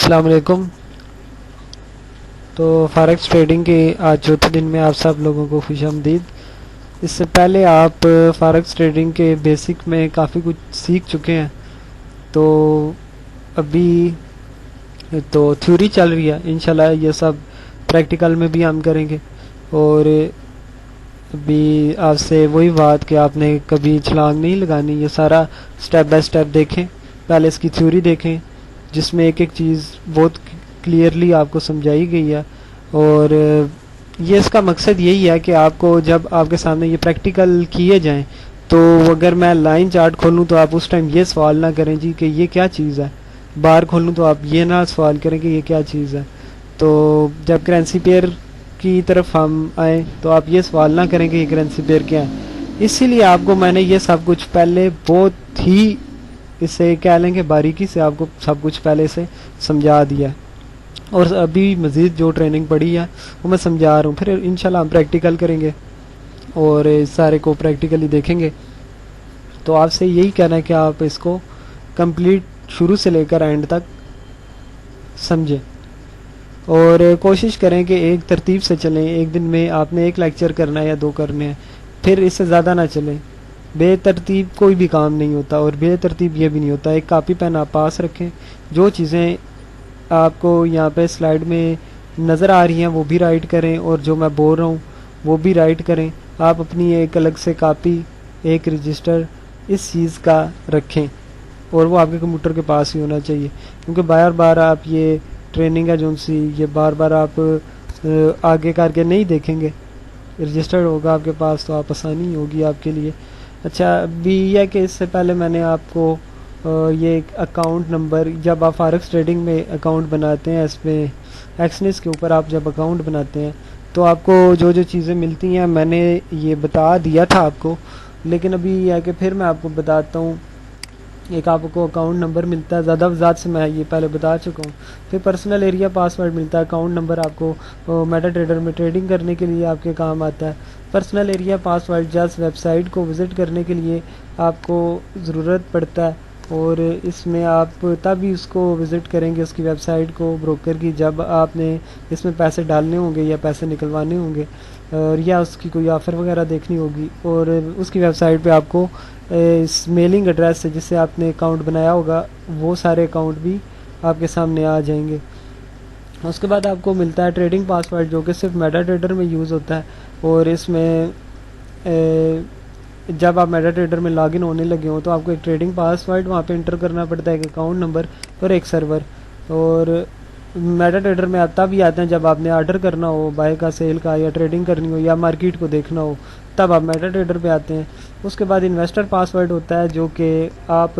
السلام علیکم۔ تو فارکس ٹریڈنگ کے آج چوتھے دن میں آپ سب لوگوں کو خوش آمدید۔ اس سے پہلے آپ فارکس ٹریڈنگ کے بیسک میں کافی کچھ سیکھ چکے ہیں، تو ابھی تو تھیوری چل رہی ہے، انشاءاللہ یہ سب پریکٹیکل میں بھی ہم کریں گے۔ اور ابھی آپ سے وہی بات کہ آپ نے کبھی چھلانگ نہیں لگانی، یہ سارا سٹیپ بائی سٹیپ دیکھیں، پہلے اس کی تھیوری دیکھیں جس میں ایک ایک چیز بہت کلیئرلی آپ کو سمجھائی گئی ہے۔ اور یہ اس کا مقصد یہی ہے کہ آپ کو جب آپ کے سامنے یہ پریکٹیکل کیے جائیں تو اگر میں لائن چارٹ کھولوں تو آپ اس ٹائم یہ سوال نہ کریں جی کہ یہ کیا چیز ہے، بار کھولوں تو آپ یہ نہ سوال کریں کہ یہ کیا چیز ہے۔ تو جب کرنسی پیئر کی طرف ہم آئیں تو آپ یہ سوال نہ کریں کہ یہ کرنسی پیئر کیا ہے۔ اسی لیے آپ کو میں نے یہ سب کچھ پہلے بہت ہی اسے کہہ لیں کہ باریکی سے آپ کو سب کچھ پہلے سے سمجھا دیا، اور ابھی مزید جو ٹریننگ پڑی ہے وہ میں سمجھا رہا ہوں۔ پھر انشاءاللہ ہم پریکٹیکل کریں گے اور سارے کو پریکٹیکلی دیکھیں گے۔ تو آپ سے یہی کہنا ہے کہ آپ اس کو کمپلیٹ شروع سے لے کر اینڈ تک سمجھیں اور کوشش کریں کہ ایک ترتیب سے چلیں۔ ایک دن میں آپ نے ایک لیکچر کرنا ہے یا دو کرنے ہیں، پھر اس سے زیادہ نہ چلیں۔ بے ترتیب کوئی بھی کام نہیں ہوتا، اور بے ترتیب یہ بھی نہیں ہوتا۔ ایک کاپی پین آپ پاس رکھیں، جو چیزیں آپ کو یہاں پہ سلائیڈ میں نظر آ رہی ہیں وہ بھی رائٹ کریں، اور جو میں بول رہا ہوں وہ بھی رائٹ کریں۔ آپ اپنی ایک الگ سے کاپی، ایک رجسٹر اس چیز کا رکھیں، اور وہ آپ کے کمپیوٹر کے پاس ہی ہونا چاہیے، کیونکہ بار بار آپ یہ ٹریننگ ہے جو سی یہ بار بار آپ آگے کر کے نہیں دیکھیں گے۔ رجسٹر ہوگا آپ کے پاس تو آپ آسانی ہوگی آپ کے لیے۔ اچھا، ابھی یہ کہ اس سے پہلے میں نے آپ کو یہ اکاؤنٹ نمبر، جب آپ فارکس ٹریڈنگ میں اکاؤنٹ بناتے ہیں، اس میں ایکسنس کے اوپر آپ جب اکاؤنٹ بناتے ہیں تو آپ کو جو جو چیزیں ملتی ہیں میں نے یہ بتا دیا تھا آپ کو، لیکن ابھی یہ ہے کہ پھر میں آپ کو بتاتا ہوں۔ ایک آپ کو اکاؤنٹ نمبر ملتا ہے، زیادہ وضاحت سے میں یہ پہلے بتا چکا ہوں۔ پھر پرسنل ایریا پاسورڈ ملتا ہے۔ اکاؤنٹ نمبر آپ کو میٹا ٹریڈر میں ٹریڈنگ کرنے کے لیے آپ کے کام آتا ہے۔ Personal area password just website کو وزٹ کرنے کے لیے آپ کو ضرورت پڑتا ہے، اور اس میں آپ تبھی اس کو وزٹ کریں گے، اس کی ویب سائٹ کو، بروکر کی، جب آپ نے اس میں پیسے ڈالنے ہوں گے یا پیسے نکلوانے ہوں گے، اور یا اس کی کوئی آفر وغیرہ دیکھنی ہوگی۔ اور اس کی ویب سائٹ پہ آپ کو اس میلنگ ایڈریس سے جس سے آپ نے اکاؤنٹ بنایا ہوگا وہ سارے اکاؤنٹ بھی آپ کے سامنے آ جائیں گے۔ اس کے بعد آپ کو ملتا ہے ٹریڈنگ پاسورڈ، جو کہ صرف میٹا ٹریڈر میں یوز ہوتا ہے، اور اس میں جب آپ میٹا ٹریڈر میں لاگ ان ہونے لگے ہوں تو آپ کو ایک ٹریڈنگ پاسورڈ وہاں پہ انٹر کرنا پڑتا ہے، ایک اکاؤنٹ نمبر اور ایک سرور۔ اور میٹا ٹریڈر میں آپ تب ہی آتے ہیں جب آپ نے آرڈر کرنا ہو، بائی کا، سیل کا، یا ٹریڈنگ کرنی ہو، یا مارکیٹ کو دیکھنا ہو، تب آپ میٹا ٹریڈر پہ آتے ہیں۔ اس کے بعد انویسٹر پاسورڈ ہوتا ہے، جو کہ آپ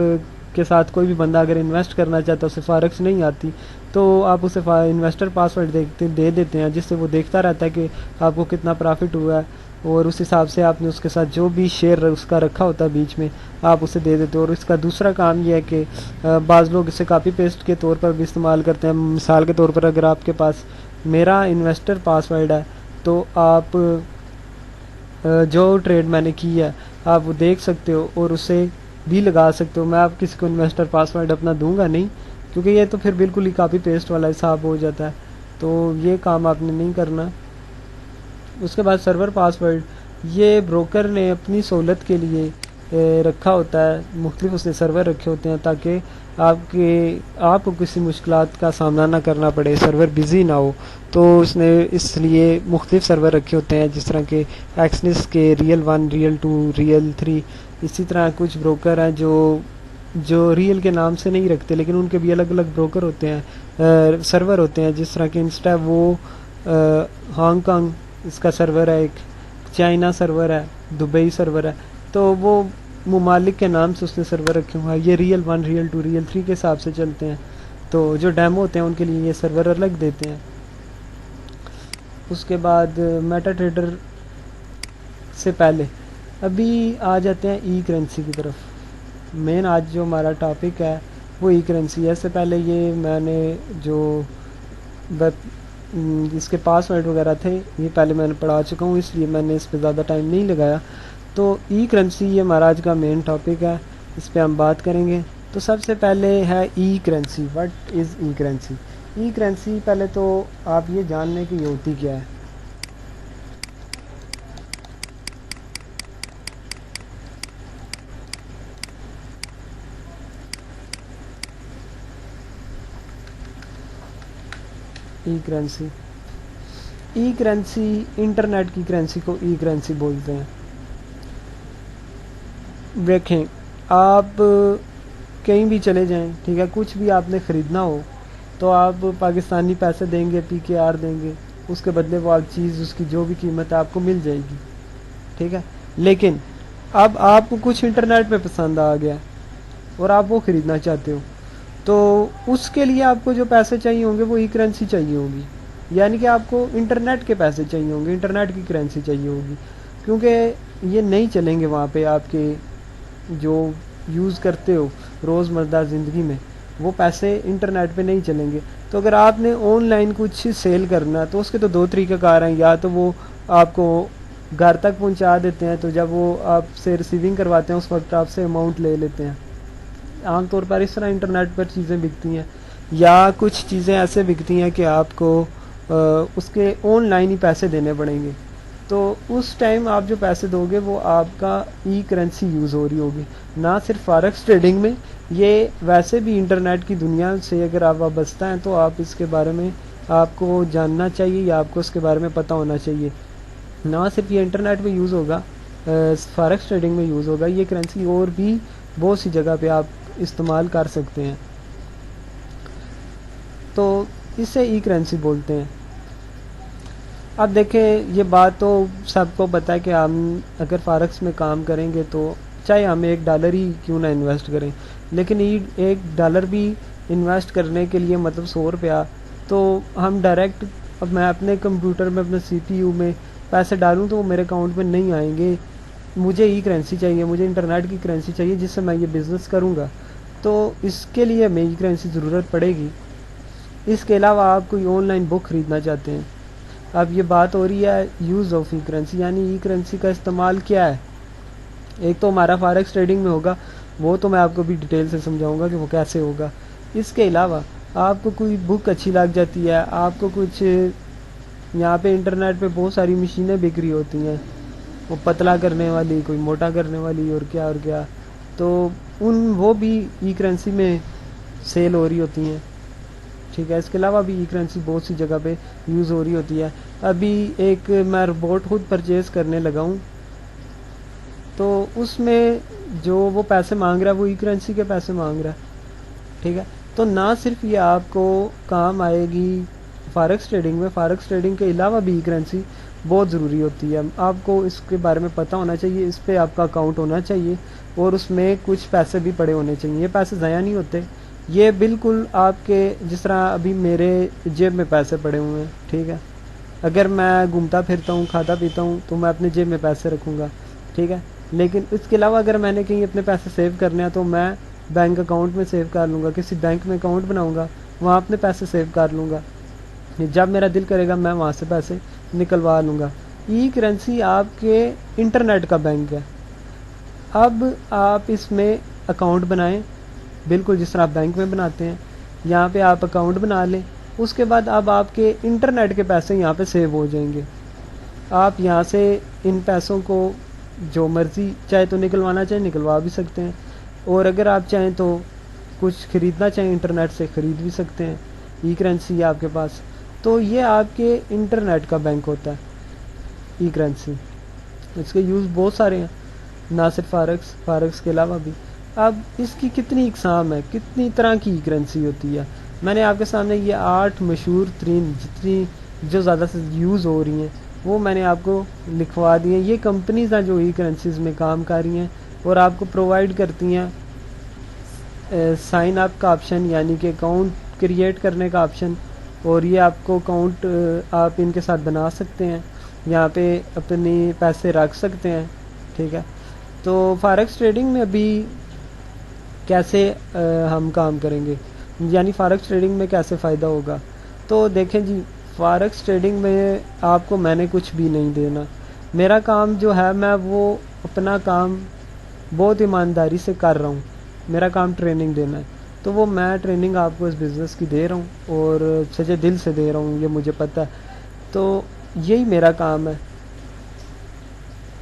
کے ساتھ کوئی بھی بندہ اگر انویسٹ کرنا چاہتا ہے، اسے فارکس نہیں آتی تو آپ اسے انویسٹر پاسورڈ دے دیتے ہیں، جس سے وہ دیکھتا رہتا ہے کہ آپ کو کتنا پرافٹ ہوا ہے، اور اس حساب سے آپ نے اس کے ساتھ جو بھی شیئر اس کا رکھا ہوتا ہے بیچ میں آپ اسے دے دیتے ہو۔ اور اس کا دوسرا کام یہ ہے کہ بعض لوگ اسے کاپی پیسٹ کے طور پر بھی استعمال کرتے ہیں۔ مثال کے طور پر اگر آپ کے پاس میرا انویسٹر پاسورڈ ہے تو آپ جو ٹریڈ میں نے کی ہے آپ وہ دیکھ سکتے ہو اور اسے بھی لگا سکتے ہو۔ میں آپ کسی کو انویسٹر پاسورڈ اپنا دوں گا نہیں، کیونکہ یہ تو پھر بالکل ہی کاپی پیسٹ والا حساب ہو جاتا ہے، تو یہ کام آپ نے نہیں کرنا۔ اس کے بعد سرور پاسورڈ، یہ بروکر نے اپنی سہولت کے لیے رکھا ہوتا ہے، مختلف اس نے سرور رکھے ہوتے ہیں تاکہ آپ کو کسی مشکلات کا سامنا نہ کرنا پڑے، سرور بزی نہ ہو، تو اس نے اس لیے مختلف سرور رکھے ہوتے ہیں، جس طرح کہ ایکسنس کے ریئل 1، ریئل 2، ریئل 3۔ اسی طرح کچھ بروکر ہیں جو ریئل کے نام سے نہیں رکھتے، لیکن ان کے بھی الگ الگ بروکر ہوتے ہیں، سرور ہوتے ہیں، جس طرح کہ انسٹا، وہ ہانگ کانگ اس کا سرور ہے، ایک چائنا سرور ہے، دبئی سرور ہے، تو وہ ممالک کے نام سے اس نے سرور رکھے ہوئے ہیں۔ یہ ریئل 1، ریئل 2، ریئل 3 کے حساب سے چلتے ہیں، تو جو ڈیمو ہوتے ہیں ان کے لیے یہ سرور الگ دیتے ہیں۔ اس کے بعد میٹا ٹریڈر سے پہلے ابھی آ جاتے ہیں ای کرنسی کی طرف۔ مین آج جو ہمارا ٹاپک ہے وہ ای کرنسی ہے۔ اس سے پہلے یہ میں نے جو اس کے پاسورڈ وغیرہ تھے یہ پہلے میں نے پڑھا چکا ہوں، اس لیے میں نے اس پہ زیادہ ٹائم نہیں لگایا۔ تو ای کرنسی یہ ہمارا آج کا مین ٹاپک ہے، اس پہ ہم بات کریں گے۔ تو سب سے پہلے ہے e currency. What is e currency? E currency پہلے تو آپ یہ جان لیں کہ یہ ہوتی کیا ہے. E currency, e currency internet کی کرنسی کو ای کرنسی بولتے ہیں. دیکھیں آپ کہیں بھی چلے جائیں، ٹھیک ہے، کچھ بھی آپ نے خریدنا ہو تو آپ پاکستانی پیسے دیں گے، PKR دیں گے، اس کے بدلے وہ آپ چیز اس کی جو بھی قیمت ہے آپ کو مل جائے گی، ٹھیک ہے. لیکن اب آپ کو کچھ انٹرنیٹ پہ پسند آ گیا اور آپ وہ خریدنا چاہتے ہو، تو اس کے لیے آپ کو جو پیسے چاہیے ہوں گے وہ ای کرنسی چاہیے ہوگی. یعنی کہ آپ کو انٹرنیٹ کے پیسے چاہیے ہوں گے، انٹرنیٹ کی کرنسی چاہیے ہوگی، کیونکہ یہ نہیں چلیں گے وہاں پہ آپ کے جو یوز کرتے ہو روزمرہ زندگی میں، وہ پیسے انٹرنیٹ پہ نہیں چلیں گے. تو اگر آپ نے آن لائن کچھ سیل کرنا تو اس کے تو دو طریقہ کار ہیں. یا تو وہ آپ کو گھر تک پہنچا دیتے ہیں، تو جب وہ آپ سے ریسیونگ کرواتے ہیں اس وقت آپ سے اماؤنٹ لے لیتے ہیں. عام طور پر اس طرح انٹرنیٹ پر چیزیں بکتی ہیں. یا کچھ چیزیں ایسے بکتی ہیں کہ آپ کو اس کے آن لائن ہی پیسے دینے پڑیں گے، تو اس ٹائم آپ جو پیسے دو گے وہ آپ کا ای کرنسی یوز ہو رہی ہوگی. نہ صرف فارکس ٹریڈنگ میں، یہ ویسے بھی انٹرنیٹ کی دنیا سے اگر آپ وابستہ ہیں تو آپ اس کے بارے میں آپ کو جاننا چاہیے یا آپ کو اس کے بارے میں پتہ ہونا چاہیے. نہ صرف یہ انٹرنیٹ میں یوز ہوگا، فارکس ٹریڈنگ میں یوز ہوگا، یہ کرنسی اور بھی بہت سی جگہ پہ آپ استعمال کر سکتے ہیں. تو اسے ای کرنسی بولتے ہیں. اب دیکھیں یہ بات تو سب کو پتہ ہے کہ ہم اگر فارکس میں کام کریں گے تو چاہے ہم $1 ہی کیوں نہ انویسٹ کریں، لیکن $1 بھی انویسٹ کرنے کے لیے مطلب $100، تو ہم ڈائریکٹ اب میں اپنے کمپیوٹر میں اپنے CPU میں پیسے ڈالوں تو وہ میرے اکاؤنٹ میں نہیں آئیں گے. مجھے ای کرنسی چاہیے، مجھے انٹرنیٹ کی کرنسی چاہیے جس سے میں یہ بزنس کروں گا، تو اس کے لیے ہمیں ای کرنسی ضرورت پڑے گی. اس کے علاوہ آپ کوئی آن لائن بک خریدنا چاہتے ہیں. اب یہ بات ہو رہی ہے یوز آف ای کرنسی، یعنی ای کرنسی کا استعمال کیا ہے. ایک تو ہمارا فارکس ٹریڈنگ میں ہوگا، وہ تو میں آپ کو بھی ڈیٹیل سے سمجھاؤں گا کہ وہ کیسے ہوگا. اس کے علاوہ آپ کو کوئی بک اچھی لگ جاتی ہے، آپ کو کچھ یہاں پہ انٹرنیٹ پہ بہت ساری مشینیں بک رہی ہوتی ہیں، وہ پتلا کرنے والی، کوئی موٹا کرنے والی، اور کیا، تو وہ بھی ای کرنسی میں سیل ہو رہی ہوتی ہیں، ٹھیک ہے. اس کے علاوہ بھی ای کرنسی بہت سی جگہ پہ یوز ہو رہی ہوتی ہے. ابھی ایک میں روبوٹ خود پرچیز کرنے لگا ہوں، تو اس میں جو وہ پیسے مانگ رہا ہے وہ ای کرنسی کے پیسے مانگ رہا ہے، ٹھیک ہے. تو نہ صرف یہ آپ کو کام آئے گی فارکس ٹریڈنگ میں، فارکس ٹریڈنگ کے علاوہ بھی ای کرنسی بہت ضروری ہوتی ہے. آپ کو اس کے بارے میں پتہ ہونا چاہیے، اس پہ آپ کا اکاؤنٹ ہونا چاہیے، اور اس میں کچھ پیسے بھی پڑے ہونے چاہیے. یہ پیسے ضائع نہیں ہوتے، یہ بالکل آپ کے جس طرح ابھی میرے جیب میں پیسے پڑے ہوئے ہیں، ٹھیک ہے. اگر میں گھومتا پھرتا ہوں، کھاتا پیتا ہوں، تو میں اپنے جیب میں پیسے رکھوں گا، ٹھیک ہے. لیکن اس کے علاوہ اگر میں نے کہیں اپنے پیسے سیو کرنے ہیں تو میں بینک اکاؤنٹ میں سیو کر لوں گا، کسی بینک میں اکاؤنٹ بناؤں گا، وہاں اپنے پیسے سیو کر لوں گا. جب میرا دل کرے گا میں وہاں سے پیسے نکلوا لوں گا. ای کرنسی آپ کے انٹرنیٹ کا بینک ہے. اب آپ اس میں اکاؤنٹ بنائیں، بالکل جس طرح آپ بینک میں بناتے ہیں. یہاں پہ آپ اکاؤنٹ بنا لیں، اس کے بعد اب آپ کے انٹرنیٹ کے پیسے یہاں پہ سیو ہو جائیں گے. آپ یہاں سے ان پیسوں کو جو مرضی چاہے تو نکلوانا چاہیں نکلوا بھی سکتے ہیں، اور اگر آپ چاہیں تو کچھ خریدنا چاہیں انٹرنیٹ سے خرید بھی سکتے ہیں. ای کرنسی ہے آپ کے پاس، تو یہ آپ کے انٹرنیٹ کا بینک ہوتا ہے ای کرنسی. اس کے یوز بہت سارے ہیں، نہ صرف فارکس کے علاوہ بھی. اب اس کی کتنی اقسام ہے، کتنی طرح کی ای کرنسی ہوتی ہے. میں نے آپ کے سامنے یہ 8 مشہور ترین جتنی جو زیادہ سے یوز ہو رہی ہیں وہ میں نے آپ کو لکھوا دی ہیں. یہ کمپنیز ہیں جو ای کرنسیز میں کام کر رہی ہیں اور آپ کو پرووائڈ کرتی ہیں سائن اپ کا آپشن، یعنی کہ اکاؤنٹ کریٹ کرنے کا آپشن، اور یہ آپ کو اکاؤنٹ آپ ان کے ساتھ بنا سکتے ہیں، یہاں پہ اپنی پیسے رکھ سکتے ہیں، ٹھیک ہے. تو فارکس ٹریڈنگ میں ابھی کیسے ہم کام کریں گے، یعنی فارکس ٹریڈنگ میں کیسے فائدہ ہوگا. تو دیکھیں جی، فارکس ٹریڈنگ میں آپ کو میں نے کچھ بھی نہیں دینا. میرا کام جو ہے میں وہ اپنا کام بہت ایمانداری سے کر رہا ہوں. میرا کام ٹریننگ دینا ہے. تو تو وہ میں ٹریننگ آپ کو اس بزنس کی دے رہا ہوں اور سچے دل سے دے رہا ہوں، یہ مجھے پتہ ہے، تو یہی میرا کام ہے۔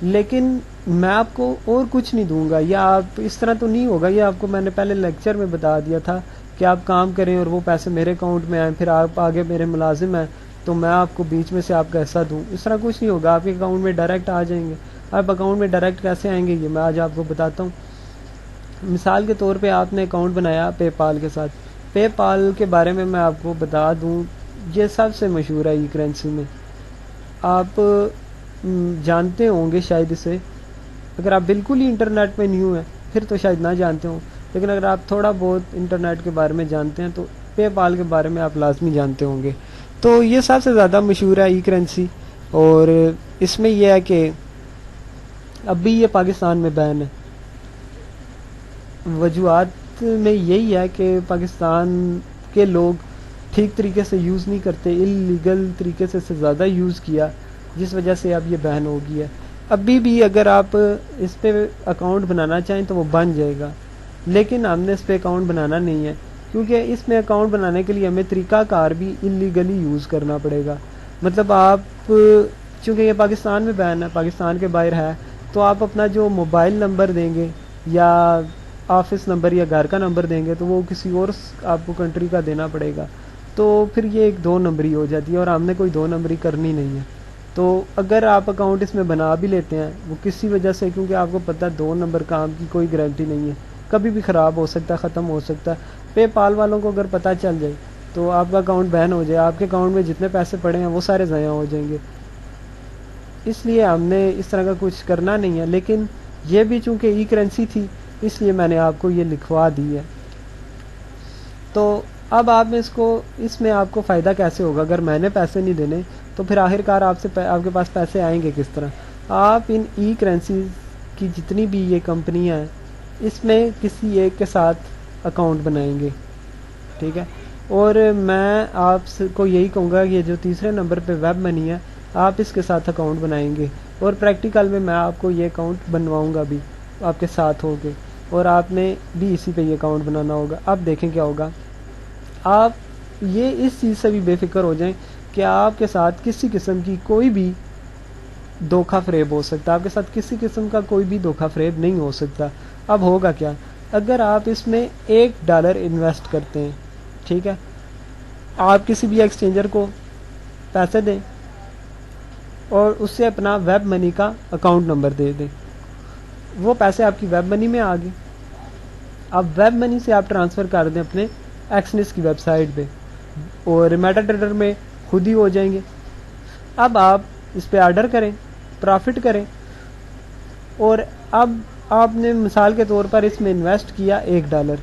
لیکن میں آپ کو اور کچھ نہیں دوں گا، یا آپ اس طرح تو نہیں ہوگا، یہ آپ کو میں نے پہلے لیکچر میں بتا دیا تھا کہ آپ کام کریں اور وہ پیسے میرے اکاؤنٹ میں آئیں، پھر آپ آگے میرے ملازم ہیں تو میں آپ کو بیچ میں سے آپ کا حصہ دوں، اس طرح کچھ نہیں ہوگا، آپ کے اکاؤنٹ میں ڈائریکٹ آ جائیں گے۔ آپ اکاؤنٹ میں ڈائریکٹ کیسے آئیں گے یہ میں آج آپ کو بتاتا ہوں۔ مثال کے طور پہ آپ نے اکاؤنٹ بنایا پے پال کے ساتھ، پے پال کے بارے میں آپ کو بتا دوں، یہ سب سے مشہور ہے ای کرنسی میں، آپ جانتے ہوں گے شاید اسے، اگر آپ بالکل ہی انٹرنیٹ میں نیو ہیں پھر تو شاید نہ جانتے ہوں، لیکن اگر آپ تھوڑا بہت انٹرنیٹ کے بارے میں جانتے ہیں تو پے پال کے بارے میں آپ لازمی جانتے ہوں گے۔ تو یہ سب سے زیادہ مشہور ہے ای کرنسی، اور اس میں یہ ہے کہ اب بھی یہ پاکستان میں بین ہے۔ وجوہات میں یہی ہے کہ پاکستان کے لوگ ٹھیک طریقے سے یوز نہیں کرتے، اللیگل طریقے سے زیادہ یوز کیا، جس وجہ سے اب یہ بین ہو گیا ہے۔ ابھی بھی اگر آپ اس پہ اکاؤنٹ بنانا چاہیں تو وہ بن جائے گا، لیکن ہم نے اس پہ اکاؤنٹ بنانا نہیں ہے، کیونکہ اس میں اکاؤنٹ بنانے کے لیے ہمیں طریقہ کار بھی اللیگلی یوز کرنا پڑے گا۔ مطلب آپ چونکہ یہ پاکستان میں بین ہے، پاکستان کے باہر ہے، تو آپ اپنا جو موبائل نمبر دیں گے یا آفس نمبر یا گھر کا نمبر دیں گے تو وہ کسی اور آپ کو کنٹری کا دینا پڑے گا، تو پھر یہ ایک دو نمبری ہو جاتی ہے، اور ہم نے کوئی دو نمبری کرنی نہیں ہے۔ تو اگر آپ اکاؤنٹ اس میں بنا بھی لیتے ہیں، وہ کسی وجہ سے، کیونکہ آپ کو پتہ ہے 2 نمبر کام کی کوئی گارنٹی نہیں ہے، کبھی بھی خراب ہو سکتا ہے، ختم ہو سکتا ہے۔ پے پال والوں کو اگر پتہ چل جائے تو آپ کا اکاؤنٹ بین ہو جائے، آپ کے اکاؤنٹ میں جتنے پیسے پڑے ہیں وہ سارے ضائع ہو جائیں گے۔ اس لیے ہم نے اس طرح کا کچھ کرنا نہیں ہے، لیکن یہ بھی چونکہ ای کرنسی تھی اس لیے میں نے آپ کو یہ لکھوا دی ہے۔ تو اب آپ اس میں آپ کو فائدہ کیسے ہوگا؟ اگر میں نے پیسے نہیں دینے تو پھر آخر کار آپ کے پاس پیسے آئیں گے کس طرح؟ آپ ان ای کرنسیز کی جتنی بھی یہ کمپنیاں ہیں اس میں کسی ایک کے ساتھ اکاؤنٹ بنائیں گے، ٹھیک ہے؟ اور میں آپ کو یہی کہوں گا کہ یہ جو تیسرے نمبر پہ ویب منی ہے، آپ اس کے ساتھ اکاؤنٹ بنائیں گے، اور پریکٹیکل میں آپ کو یہ اکاؤنٹ بنواؤں گا بھی آپ کے ساتھ ہوگے، اور آپ نے بھی اسی پہ یہ اکاؤنٹ بنانا ہوگا۔ اب دیکھیں کیا ہوگا، آپ یہ اس چیز سے بھی بے فکر ہو جائیں کہ آپ کے ساتھ کسی قسم کی کوئی بھی دھوکہ فریب ہو سکتا ہے، آپ کے ساتھ کسی قسم کا کوئی بھی دھوکہ فریب نہیں ہو سکتا۔ اب ہوگا کیا، اگر آپ اس میں $1 انویسٹ کرتے ہیں، ٹھیک ہے، آپ کسی بھی ایکسچینجر کو پیسے دیں اور اس سے اپنا ویب منی کا اکاؤنٹ نمبر دے دیں، وہ پیسے آپ کی ویب منی میں آ گئے، اب ویب منی سے آپ ٹرانسفر کر دیں اپنے ایکسنس کی ویب سائٹ پہ، اور میٹا ٹریڈر میں خود ہی ہو جائیں گے۔ اب آپ اس پہ آرڈر کریں، پرافٹ کریں، اور اب آپ نے مثال کے طور پر اس میں انویسٹ کیا $1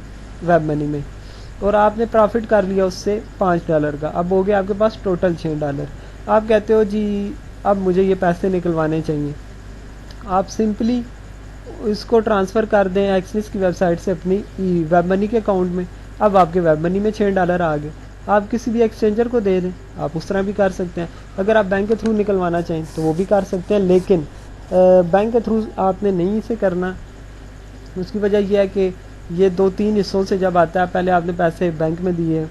ویب منی میں، اور آپ نے پرافٹ کر لیا اس سے $5 کا، اب ہو گیا آپ کے پاس ٹوٹل $6۔ آپ کہتے ہو جی اب مجھے یہ پیسے نکلوانے چاہیے، آپ سمپلی اس کو ٹرانسفر کر دیں ایکسنس کی ویب سائٹ سے اپنی ویب منی کے اکاؤنٹ میں، اب آپ کے ویب منی میں $6 آ گئے، آپ کسی بھی ایکسچینجر کو دے دیں، آپ اس طرح بھی کر سکتے ہیں۔ اگر آپ بینک کے تھرو نکلوانا چاہیں تو وہ بھی کر سکتے ہیں، لیکن بینک کے تھرو آپ نے نہیں اسے کرنا، اس کی وجہ یہ ہے کہ یہ 2-3 حصوں سے جب آتا ہے، پہلے آپ نے پیسے بینک میں دیے،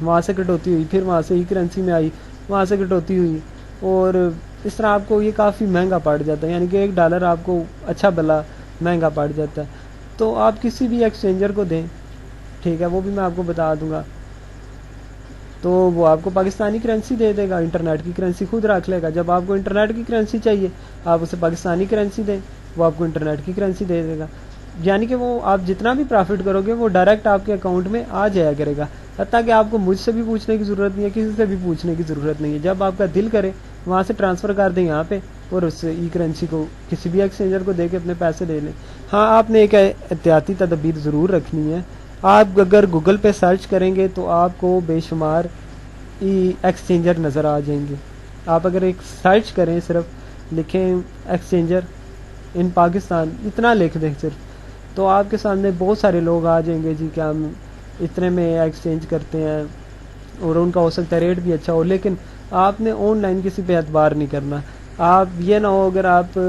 وہاں سے کٹوتی ہوئی، پھر وہاں سے ای کرنسی میں آئی، وہاں سے کٹوتی ہوئی، اور اس طرح آپ کو یہ کافی مہنگا پڑ جاتا ہے، یعنی کہ $1 آپ کو اچھا بھلا مہنگا پڑ جاتا ہے۔ تو آپ کسی بھی ایکسچینجر کو دیں، ٹھیک ہے، وہ بھی میں آپ کو بتا دوں گا، تو وہ آپ کو پاکستانی کرنسی دے دے گا، انٹرنیٹ کی کرنسی خود رکھ لے گا۔ جب آپ کو انٹرنیٹ کی کرنسی چاہیے آپ اسے پاکستانی کرنسی دیں، وہ آپ کو انٹرنیٹ کی کرنسی دے دے گا، یعنی کہ وہ آپ جتنا بھی پرافٹ کرو گے وہ ڈائریکٹ آپ کے اکاؤنٹ میں آ جایا کرے گا، حتیٰ کہ آپ کو مجھ سے بھی پوچھنے کی ضرورت نہیں ہے، کسی سے بھی پوچھنے کی ضرورت نہیں ہے، جب آپ کا دل کرے وہاں سے ٹرانسفر کر دیں یہاں پہ، اور اس سے ای کرنسی کو کسی بھی ایکسچینجر کو دے کے اپنے پیسے لے لیں۔ ہاں، آپ نے ایک احتیاطی تدابیر ضرور رکھنی ہے، آپ اگر گوگل پہ سرچ کریں گے تو آپ کو بے شمار ای ایکسچینجر نظر آ جائیں گے۔ آپ اگر ایک سرچ کریں، صرف لکھیں ایکسچینجر ان پاکستان، اتنا لکھ دیں صرف، تو آپ کے سامنے بہت سارے لوگ آ جائیں گے جی کہ ہم اتنے میں ایکسچینج کرتے ہیں، اور ان کا ہو سکتا ہے ریٹ بھی اچھا ہو، لیکن آپ نے آن لائن کسی پہ اعتبار نہیں کرنا۔ آپ یہ نہ ہو اگر آپ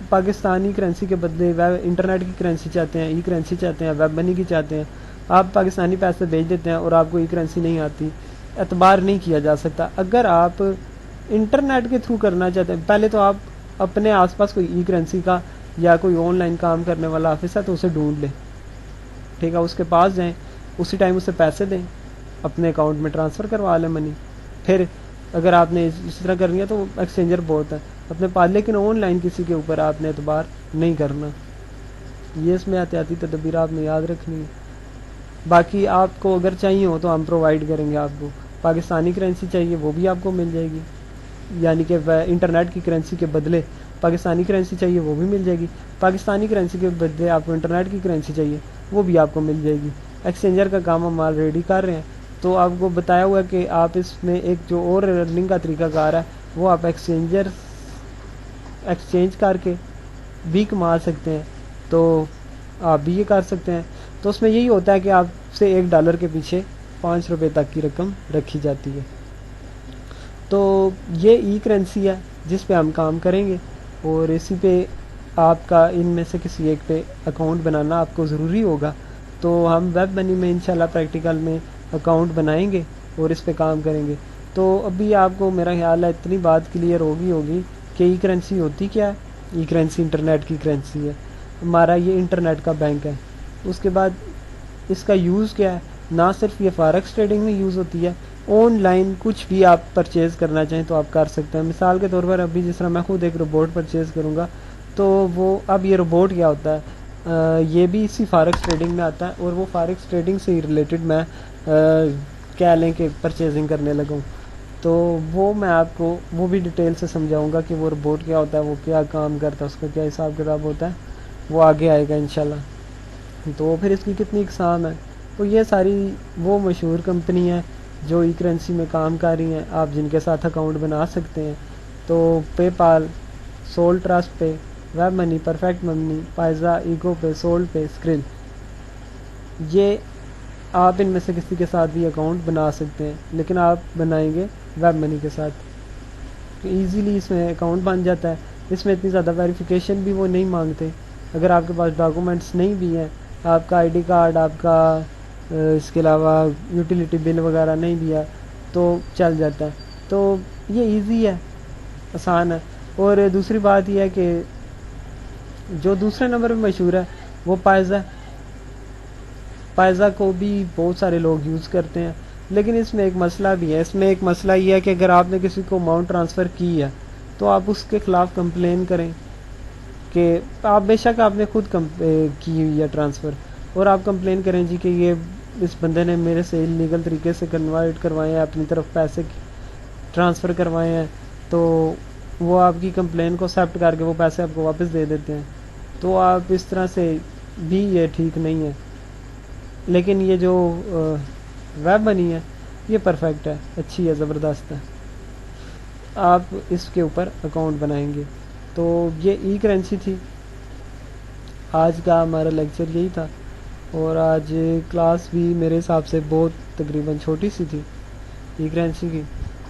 پاکستانی کرنسی کے بدلے انٹرنیٹ کی کرنسی چاہتے ہیں، ای کرنسی چاہتے ہیں، ویب منی کی چاہتے ہیں، آپ پاکستانی پیسے بھیج دیتے ہیں اور آپ کو ای کرنسی نہیں آتی، اعتبار نہیں کیا جا سکتا۔ اگر آپ انٹرنیٹ کے تھرو کرنا چاہتے ہیں، پہلے تو آپ اپنے آس پاس کوئی ای کرنسی کا یا کوئی آن لائن کام کرنے والا آفس ہے تو اسے ڈھونڈ لیں، ٹھیک ہے، اس کے پاس جائیں، اسی ٹائم اسے پیسے دیں، اپنے اکاؤنٹ میں ٹرانسفر کروا لیں منی۔ پھر اگر آپ نے اس طرح کرنی ہے تو ایکسچینجر بہت ہے اپنے پاس، لیکن آن لائن کسی کے اوپر آپ نے اعتبار نہیں کرنا، یہ اس میں احتیاطی تدابیر آپ نے یاد رکھنی ہے۔ باقی آپ کو اگر چاہیے ہو تو ہم پرووائڈ کریں گے، آپ کو پاکستانی کرنسی چاہیے وہ بھی آپ کو مل جائے گی، یعنی کہ انٹرنیٹ کی کرنسی کے بدلے پاکستانی کرنسی چاہیے وہ بھی مل جائے گی، پاکستانی کرنسی کے بدلے آپ کو انٹرنیٹ کی کرنسی چاہیے وہ بھی آپ کو مل جائے گی۔ ایکسچینجر کا کام ہم آلریڈی کر رہے ہیں، تو آپ کو بتایا ہوا ہے کہ آپ اس میں ایک جو اور ارننگ کا طریقہ کار ہے وہ آپ ایکسچینج کر کے بھی کما سکتے ہیں، تو آپ بھی یہ کر سکتے ہیں۔ تو اس میں یہی ہوتا ہے کہ آپ سے $1 کے پیچھے 5 روپے تک کی رقم رکھی جاتی ہے۔ تو یہ ای کرنسی ہے جس پہ ہم کام کریں گے، اور اسی پہ آپ کا ان میں سے کسی ایک پہ اکاؤنٹ بنانا آپ کو ضروری ہوگا۔ تو ہم ویب منی میں انشاءاللہ پریکٹیکل میں اکاؤنٹ بنائیں گے اور اس پہ کام کریں گے۔ تو ابھی آپ کو میرا خیال ہے اتنی بات کلیئر ہوگی کہ ای کرنسی ہوتی کیا ہے۔ ای کرنسی انٹرنیٹ کی کرنسی ہے، ہمارا یہ انٹرنیٹ کا بینک ہے۔ اس کے بعد اس کا یوز کیا ہے، نہ صرف یہ فارکس ٹریڈنگ میں یوز ہوتی ہے، آن لائن کچھ بھی آپ پرچیز کرنا چاہیں تو آپ کر سکتے ہیں۔ مثال کے طور پر ابھی جس طرح میں خود ایک روبوٹ پرچیز کروں گا تو وہ اب یہ روبوٹ کیا ہوتا ہے، یہ بھی اسی فارکس ٹریڈنگ میں آتا ہے، اور وہ فارکس ٹریڈنگ سے ہی ریلیٹڈ میں کہہ لیں کہ پرچیزنگ کرنے لگوں، تو وہ میں آپ کو وہ بھی ڈیٹیل سے سمجھاؤں گا کہ وہ روبوٹ کیا ہوتا ہے، وہ کیا کام کرتا ہے، اس کا کیا حساب کتاب ہوتا ہے، وہ آگے آئے گا انشاءاللہ۔ تو پھر اس کی کتنی اقسام ہے، تو یہ ساری وہ مشہور کمپنی ہیں جو ای کرنسی میں کام کر رہی ہیں، آپ جن کے ساتھ اکاؤنٹ بنا سکتے ہیں۔ تو پے پال، سول ٹرسٹ پے، ویب منی، پرفیکٹ منی، پائزا، ایگو پے، سول پے، اسکرل، یہ آپ ان میں سے کسی کے ساتھ بھی اکاؤنٹ بنا سکتے ہیں، لیکن آپ بنائیں گے ویب منی کے ساتھ، تو ایزیلی اس میں اکاؤنٹ بن جاتا ہے۔ اس میں اتنی زیادہ ویریفیکیشن بھی وہ نہیں مانگتے، اگر آپ کے پاس ڈاکومنٹس نہیں بھی ہیں، آپ کا آئی ڈی کارڈ، آپ کا اس کے علاوہ یوٹیلیٹی بل وغیرہ نہیں بھی ہے تو چل جاتا ہے۔ تو یہ ایزی ہے، آسان ہے۔ اور دوسری بات یہ ہے کہ جو دوسرے نمبر پہ مشہور ہے وہ پائزا ہے۔ پائزا کو بھی بہت سارے لوگ یوز کرتے ہیں، لیکن اس میں ایک مسئلہ بھی ہے۔ اس میں ایک مسئلہ یہ ہے کہ اگر آپ نے کسی کو اماؤنٹ ٹرانسفر کی ہے تو آپ اس کے خلاف کمپلین کریں کہ آپ بے شک آپ نے خود کی ہوئی ہے ٹرانسفر، اور آپ کمپلین کریں جی کہ یہ اس بندے نے میرے سے انلیگل طریقے سے کنورٹ کروائے ہیں، اپنی طرف پیسے ٹرانسفر کروائے ہیں، تو وہ آپ کی کمپلین کو ایکسیپٹ کر کے وہ پیسے آپ کو واپس دے دیتے ہیں، تو آپ اس طرح سے بھی یہ ٹھیک نہیں ہے۔ لیکن یہ جو ویب منی ہے یہ پرفیکٹ ہے، اچھی ہے، زبردست ہے، آپ اس کے اوپر اکاؤنٹ بنائیں گے۔ تو یہ ای کرنسی تھی، آج کا ہمارا لیکچر یہی تھا، اور آج کلاس بھی میرے حساب سے بہت تقریباً چھوٹی سی تھی ای کرنسی کی۔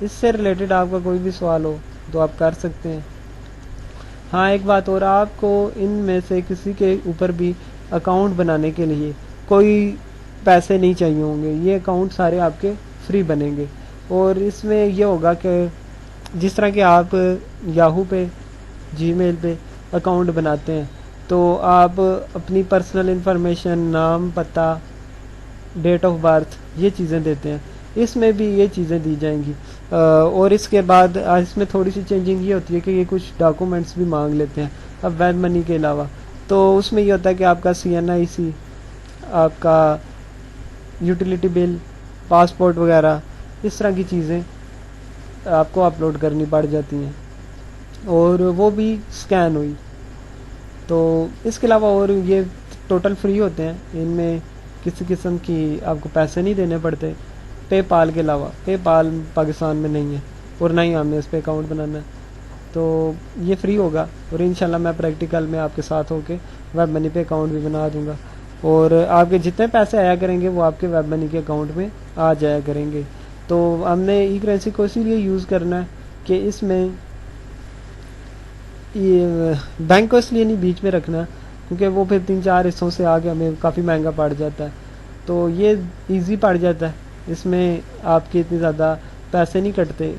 اس سے ریلیٹڈ آپ کا کوئی بھی سوال ہو تو آپ کر سکتے ہیں۔ ہاں ایک بات اور، آپ کو ان میں سے کسی کے اوپر بھی اکاؤنٹ بنانے کے لیے کوئی پیسے نہیں چاہیے ہوں گے، یہ اکاؤنٹ سارے آپ کے فری بنیں گے۔ اور اس میں یہ ہوگا کہ جس طرح کہ آپ یاہو پہ، جی میل پہ اکاؤنٹ بناتے ہیں تو آپ اپنی پرسنل انفارمیشن، نام، پتہ، ڈیٹ آف برتھ، یہ چیزیں دیتے ہیں، اس میں بھی یہ چیزیں دی جائیں گی۔ اور اس کے بعد اس میں تھوڑی سی چینجنگ یہ ہوتی ہے کہ یہ کچھ ڈاکومنٹس بھی مانگ لیتے ہیں اب ویب منی کے علاوہ، تو اس میں یہ ہوتا ہے کہ آپ کا CNIC، آپ کا یوٹیلیٹی بل، پاسپورٹ وغیرہ، اس طرح کی چیزیں آپ کو اپلوڈ کرنی پڑ جاتی ہیں، اور وہ بھی سکین ہوئی۔ تو اس کے علاوہ اور یہ ٹوٹل فری ہوتے ہیں، ان میں کسی قسم کی آپ کو پیسے نہیں دینے پڑتے، پے پال کے علاوہ۔ پے پال پاکستان میں نہیں ہے، اور نہ ہی ہم نے اس پہ اکاؤنٹ بنانا ہے، تو یہ فری ہوگا، اور انشاءاللہ میں پریکٹیکل میں آپ کے ساتھ ہو کے ویب منی پہ اکاؤنٹ بھی بنا دوں گا، اور آپ کے جتنے پیسے آیا کریں گے وہ آپ کے ویب منی کے اکاؤنٹ میں آ جایا کریں گے۔ تو ہم نے ای کرنسی کو اسی لیے یوز کرنا ہے کہ اس میں یہ بینک کو اس لیے نہیں بیچ میں رکھنا، کیونکہ وہ پھر 3-4 حصوں سے آگے ہمیں کافی مہنگا پڑ جاتا ہے۔ تو یہ ایزی پڑ جاتا ہے، اس میں آپ کے اتنے زیادہ پیسے نہیں کٹتے،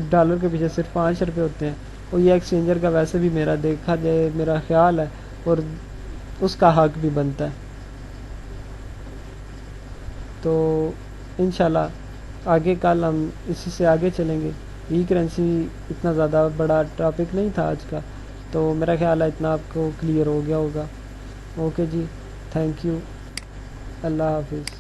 ڈالر کے پیچھے صرف 5 روپے ہوتے ہیں، اور یہ ایکسچینجر کا ویسے بھی میرا دیکھا جائے میرا خیال ہے اور اس کا حق بھی بنتا ہے۔ تو انشاءاللہ آگے کل ہم اسی سے آگے چلیں گے۔ ای کرنسی اتنا زیادہ بڑا ٹاپک نہیں تھا آج کا، تو میرا خیال ہے اتنا آپ کو کلیئر ہو گیا ہوگا۔ اوکے جی، تھینک یو، اللہ حافظ۔